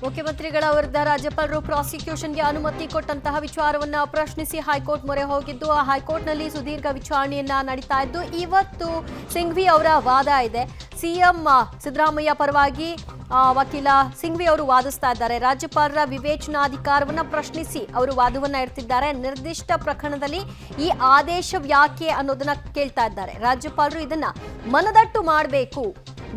ಮುಖ್ಯಮಂತ್ರಿಗಳ ವಿರುದ್ಧ ರಾಜ್ಯಪಾಲರು ಪ್ರಾಸಿಕ್ಯೂಷನ್ಗೆ ಅನುಮತಿ ಕೊಟ್ಟಂತಹ ವಿಚಾರವನ್ನ ಪ್ರಶ್ನಿಸಿ ಹೈಕೋರ್ಟ್ ಮೊರೆ ಹೋಗಿದ್ದು ಆ ಹೈಕೋರ್ಟ್ನಲ್ಲಿ ಸುದೀರ್ಘ ವಿಚಾರಣೆಯನ್ನ ನಡೀತಾ ಇದ್ದು ಇವತ್ತು ಸಿಂಘ್ವಿ ಅವರ ವಾದ ಇದೆ. ಸಿಎಂ ಸಿದ್ದರಾಮಯ್ಯ ಪರವಾಗಿ ವಕೀಲ ಸಿಂಘ್ವಿ ಅವರು ವಾದಿಸ್ತಾ ಇದ್ದಾರೆ. ರಾಜ್ಯಪಾಲರ ವಿವೇಚನಾಧಿಕಾರವನ್ನ ಪ್ರಶ್ನಿಸಿ ಅವರು ವಾದವನ್ನ ಇಡ್ತಿದ್ದಾರೆ. ನಿರ್ದಿಷ್ಟ ಪ್ರಕರಣದಲ್ಲಿ ಈ ಆದೇಶ ಯಾಕೆ ಅನ್ನೋದನ್ನ ಕೇಳ್ತಾ ಇದ್ದಾರೆ. ರಾಜ್ಯಪಾಲರು ಇದನ್ನ ಮನದಟ್ಟು ಮಾಡಬೇಕು.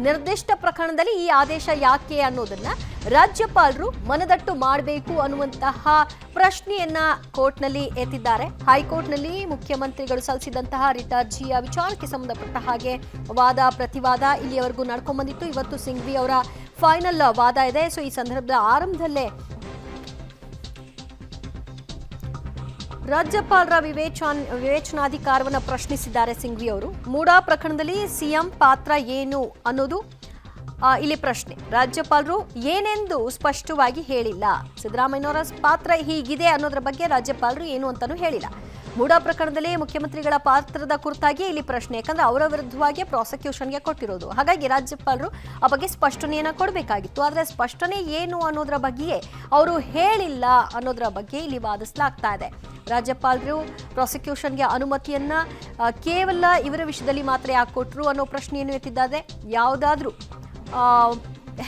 ನಿರ್ದಿಷ್ಟ ಪ್ರಕರಣದಲ್ಲಿ ಈ ಆದೇಶ ಯಾಕೆ ಅನ್ನೋದನ್ನ ರಾಜ್ಯಪಾಲರು ಮನದಟ್ಟು ಮಾಡಬೇಕು ಅನ್ನುವಂತಹ ಪ್ರಶ್ನೆಯನ್ನ ಕೋರ್ಟ್ನಲ್ಲಿ ಎತ್ತಿದ್ದಾರೆ. ಹೈಕೋರ್ಟ್ನಲ್ಲಿ ಮುಖ್ಯಮಂತ್ರಿಗಳು ಸಲ್ಲಿಸಿದಂತಹ ರಿಟ್ ಅರ್ಜಿಯ ವಿಚಾರಕ್ಕೆ ಸಂಬಂಧಪಟ್ಟ ಹಾಗೆ ವಾದ ಪ್ರತಿವಾದ ಇಲ್ಲಿಯವರೆಗೂ ನಡ್ಕೊಂಡ್ ಬಂದಿತ್ತು. ಇವತ್ತು ಸಿಂಘ್ವಿ ಅವರ ಫೈನಲ್ ವಾದ ಇದೆ. ಸೊ ಈ ಸಂದರ್ಭದ ಆರಂಭದಲ್ಲೇ ರಾಜ್ಯಪಾಲರ ವಿವೇಚನಾಧಿಕಾರವನ್ನು ಪ್ರಶ್ನಿಸಿದ್ದಾರೆ ಸಿಂಘ್ವಿ ಅವರು. ಮೂಡಾ ಪ್ರಕರಣದಲ್ಲಿ ಸಿಎಂ ಪಾತ್ರ ಏನು ಅನ್ನೋದು ಇಲ್ಲಿ ಪ್ರಶ್ನೆ. ರಾಜ್ಯಪಾಲರು ಏನೆಂದು ಸ್ಪಷ್ಟವಾಗಿ ಹೇಳಿಲ್ಲ. ಸಿದ್ದರಾಮಯ್ಯನವರ ಪಾತ್ರ ಹೀಗಿದೆ ಅನ್ನೋದ್ರ ಬಗ್ಗೆ ರಾಜ್ಯಪಾಲರು ಏನು ಅಂತಾನೂ ಹೇಳಿಲ್ಲ. ಮೂಡಾ ಪ್ರಕರಣದಲ್ಲಿ ಮುಖ್ಯಮಂತ್ರಿಗಳ ಪಾತ್ರದ ಕುರಿತಾಗಿ ಇಲ್ಲಿ ಪ್ರಶ್ನೆ. ಯಾಕಂದ್ರೆ ಅವರ ವಿರುದ್ಧವಾಗಿ ಪ್ರಾಸಿಕ್ಯೂಷನ್ಗೆ ಕೊಟ್ಟಿರೋದು. ಹಾಗಾಗಿ ರಾಜ್ಯಪಾಲರು ಆ ಬಗ್ಗೆ ಸ್ಪಷ್ಟನೆಯನ್ನ ಕೊಡಬೇಕಾಗಿತ್ತು. ಆದರೆ ಸ್ಪಷ್ಟನೆ ಏನು ಅನ್ನೋದ್ರ ಬಗ್ಗೆಯೇ ಅವರು ಹೇಳಿಲ್ಲ ಅನ್ನೋದ್ರ ಬಗ್ಗೆ ಇಲ್ಲಿ ವಾದಿಸಲಾಗ್ತಾ ಇದೆ. ರಾಜ್ಯಪಾಲರು ಪ್ರಾಸಿಕ್ಯೂಷನ್ಗೆ ಅನುಮತಿಯನ್ನ ಕೇವಲ ಇವರ ವಿಷಯದಲ್ಲಿ ಮಾತ್ರ ಯಾಕೆ ಕೊಟ್ಟರು ಅನ್ನೋ ಪ್ರಶ್ನೆಯನ್ನು ಎತ್ತಿದ್ದಾರೆ. ಯಾವುದಾದ್ರೂ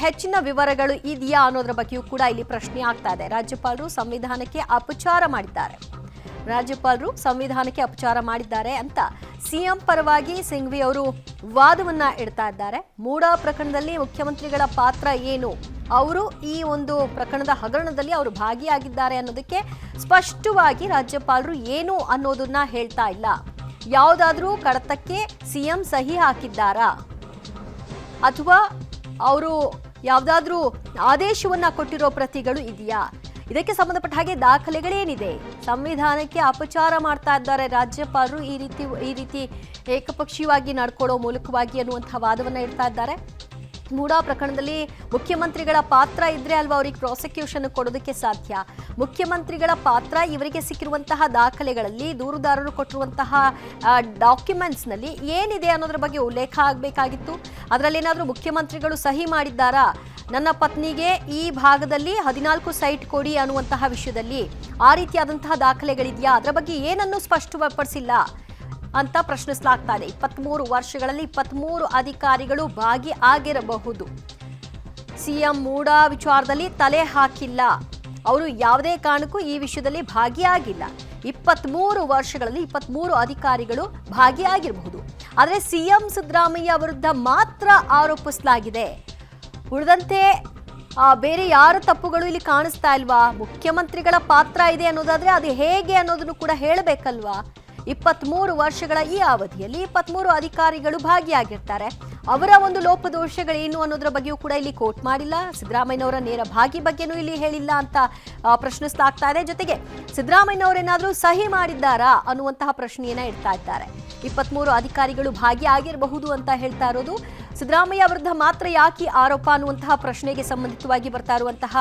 ಹೆಚ್ಚಿನ ವಿವರಗಳು ಇದೆಯಾ ಅನ್ನೋದ್ರ ಬಗ್ಗೆಯೂ ಕೂಡ ಇಲ್ಲಿ ಪ್ರಶ್ನೆ ಆಗ್ತಾ ಇದೆ. ರಾಜ್ಯಪಾಲರು ಸಂವಿಧಾನಕ್ಕೆ ಅಪಚಾರ ಮಾಡಿದ್ದಾರೆ ಅಂತ ಸಿಎಂ ಪರವಾಗಿ ಸಿಂಘ್ವಿ ಅವರು ವಾದವನ್ನ ಇಡ್ತಾ ಇದ್ದಾರೆ. ಮೂಡಾ ಪ್ರಕರಣದಲ್ಲಿ ಮುಖ್ಯಮಂತ್ರಿಗಳ ಪಾತ್ರ ಏನು, ಅವರು ಈ ಒಂದು ಪ್ರಕರಣದ ಹಗರಣದಲ್ಲಿ ಅವರು ಭಾಗಿಯಾಗಿದ್ದಾರೆ ಅನ್ನೋದಕ್ಕೆ ಸ್ಪಷ್ಟವಾಗಿ ರಾಜ್ಯಪಾಲರು ಏನು ಅನ್ನೋದನ್ನ ಹೇಳ್ತಾ ಇಲ್ಲ. ಯಾವುದಾದ್ರೂ ಕಡತಕ್ಕೆ ಸಿಎಂ ಸಹಿ ಹಾಕಿದ್ದಾರಾ ಅಥವಾ ಅವರು ಯಾವುದಾದ್ರೂ ಆದೇಶವನ್ನ ಕೊಟ್ಟಿರೋ ಪ್ರತಿಗಳು ಇದೆಯಾ, ಇದಕ್ಕೆ ಸಂಬಂಧಪಟ್ಟ ಹಾಗೆ ದಾಖಲೆಗಳೇನಿದೆ. ಸಂವಿಧಾನಕ್ಕೆ ಅಪಚಾರ ಮಾಡ್ತಾ ಇದ್ದಾರೆ ರಾಜ್ಯಪಾಲರು ಈ ರೀತಿ ಏಕಪಕ್ಷೀಯವಾಗಿ ನಡ್ಕೊಳ್ಳೋ ಮೂಲಕವಾಗಿ ಅನ್ನುವಂತಹ ವಾದವನ್ನ ಇಡ್ತಾ ಇದ್ದಾರೆ. ಮೂಡಾ ಪ್ರಕರಣದಲ್ಲಿ ಮುಖ್ಯಮಂತ್ರಿಗಳ ಪಾತ್ರ ಇದ್ರೆ ಅಲ್ವಾ ಅವರಿಗೆ ಪ್ರಾಸಿಕ್ಯೂಷನ್ ಕೊಡೋದಕ್ಕೆ ಸಾಧ್ಯ. ಮುಖ್ಯಮಂತ್ರಿಗಳ ಪಾತ್ರ ಇವರಿಗೆ ಸಿಕ್ಕಿರುವಂತಹ ದಾಖಲೆಗಳಲ್ಲಿ ದೂರುದಾರರು ಕೊಟ್ಟಿರುವಂತಹ ಡಾಕ್ಯುಮೆಂಟ್ಸ್ನಲ್ಲಿ ಏನಿದೆ ಅನ್ನೋದ್ರ ಬಗ್ಗೆ ಉಲ್ಲೇಖ ಆಗಬೇಕಾಗಿತ್ತು. ಅದರಲ್ಲಿ ಏನಾದರೂ ಮುಖ್ಯಮಂತ್ರಿಗಳು ಸಹಿ ಮಾಡಿದ್ದಾರಾ, ನನ್ನ ಪತ್ನಿಗೆ ಈ ಭಾಗದಲ್ಲಿ 14 ಸೈಟ್ ಕೊಡಿ ಅನ್ನುವಂತಹ ವಿಷಯದಲ್ಲಿ ಆ ರೀತಿಯಾದಂತಹ ದಾಖಲೆಗಳಿದೆಯಾ, ಅದರ ಬಗ್ಗೆ ಏನನ್ನೂ ಸ್ಪಷ್ಟಪಡಿಸಿಲ್ಲ ಅಂತ ಪ್ರಶ್ನಿಸಲಾಗ್ತಾ ಇದೆ. 23 ವರ್ಷಗಳಲ್ಲಿ 23 ಅಧಿಕಾರಿಗಳು ಭಾಗಿಯಾಗಿರಬಹುದು. ಸಿಎಂ ಮೂಡಾ ವಿಚಾರದಲ್ಲಿ ತಲೆ ಹಾಕಿಲ್ಲ, ಅವರು ಯಾವುದೇ ಕಾರಣಕ್ಕೂ ಈ ವಿಷಯದಲ್ಲಿ ಭಾಗಿಯಾಗಿಲ್ಲ. 23 ವರ್ಷಗಳಲ್ಲಿ 23 ಅಧಿಕಾರಿಗಳು ಭಾಗಿಯಾಗಿರಬಹುದು. ಆದರೆ ಸಿಎಂ ಸಿದ್ದರಾಮಯ್ಯ ವಿರುದ್ಧ ಮಾತ್ರ ಆರೋಪಿಸಲಾಗಿದೆ. ಉಳಿದಂತೆ ಬೇರೆ ಯಾರ ತಪ್ಪುಗಳು ಇಲ್ಲಿ ಕಾಣಿಸ್ತಾ ಇಲ್ವಾ? ಮುಖ್ಯಮಂತ್ರಿಗಳ ಪಾತ್ರ ಇದೆ ಅನ್ನೋದಾದ್ರೆ ಅದು ಹೇಗೆ ಅನ್ನೋದನ್ನು ಕೂಡ ಹೇಳಬೇಕಲ್ವಾ? 23 ವರ್ಷಗಳ ಈ ಅವಧಿಯಲ್ಲಿ 23 ಅಧಿಕಾರಿಗಳು ಭಾಗಿಯಾಗಿರ್ತಾರೆ. ಅವರ ಒಂದು ಲೋಪದೋಷಗಳೇನು ಅನ್ನೋದ್ರ ಬಗ್ಗೆಯೂ ಕೂಡ ಇಲ್ಲಿ ಕೋಟ್ ಮಾಡಿಲ್ಲ. ಸಿದ್ದರಾಮಯ್ಯನವರ ನೇರ ಭಾಗಿ ಬಗ್ಗೆನೂ ಇಲ್ಲಿ ಹೇಳಿಲ್ಲ ಅಂತ ಪ್ರಶ್ನಿಸಲಾಗ್ತಾ ಇದೆ. ಜೊತೆಗೆ ಸಿದ್ದರಾಮಯ್ಯನವರೇನಾದ್ರೂ ಸಹಿ ಮಾಡಿದ್ದಾರಾ ಅನ್ನುವಂತಹ ಪ್ರಶ್ನೆಯನ್ನ ಇಡ್ತಾ ಇದ್ದಾರೆ. 23 ಅಧಿಕಾರಿಗಳು ಭಾಗಿಯಾಗಿರಬಹುದು ಅಂತ ಹೇಳ್ತಾ ಇರೋದು. ಸಿದ್ದರಾಮಯ್ಯ ವಿರುದ್ಧ ಮಾತ್ರ ಯಾಕೆ ಆರೋಪ ಅನ್ನುವಂತಹ ಪ್ರಶ್ನೆಗೆ ಸಂಬಂಧಿತವಾಗಿ ಬರ್ತಾ ಇರುವಂತಹ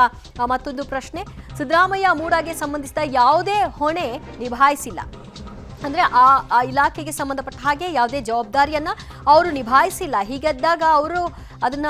ಮತ್ತೊಂದು ಪ್ರಶ್ನೆ. ಸಿದ್ದರಾಮಯ್ಯ ಮೂಡಾಗೆ ಸಂಬಂಧಿಸಿದ ಯಾವುದೇ ಹೊಣೆ ನಿಭಾಯಿಸಿಲ್ಲ. ಅಂದ್ರೆ ಆ ಇಲಾಖೆಗೆ ಸಂಬಂಧಪಟ್ಟ ಹಾಗೆ ಯಾವುದೇ ಜವಾಬ್ದಾರಿಯನ್ನ ಅವರು ನಿಭಾಯಿಸಿಲ್ಲ. ಹೀಗಿದ್ದಾಗ ಅವರು ಅದನ್ನ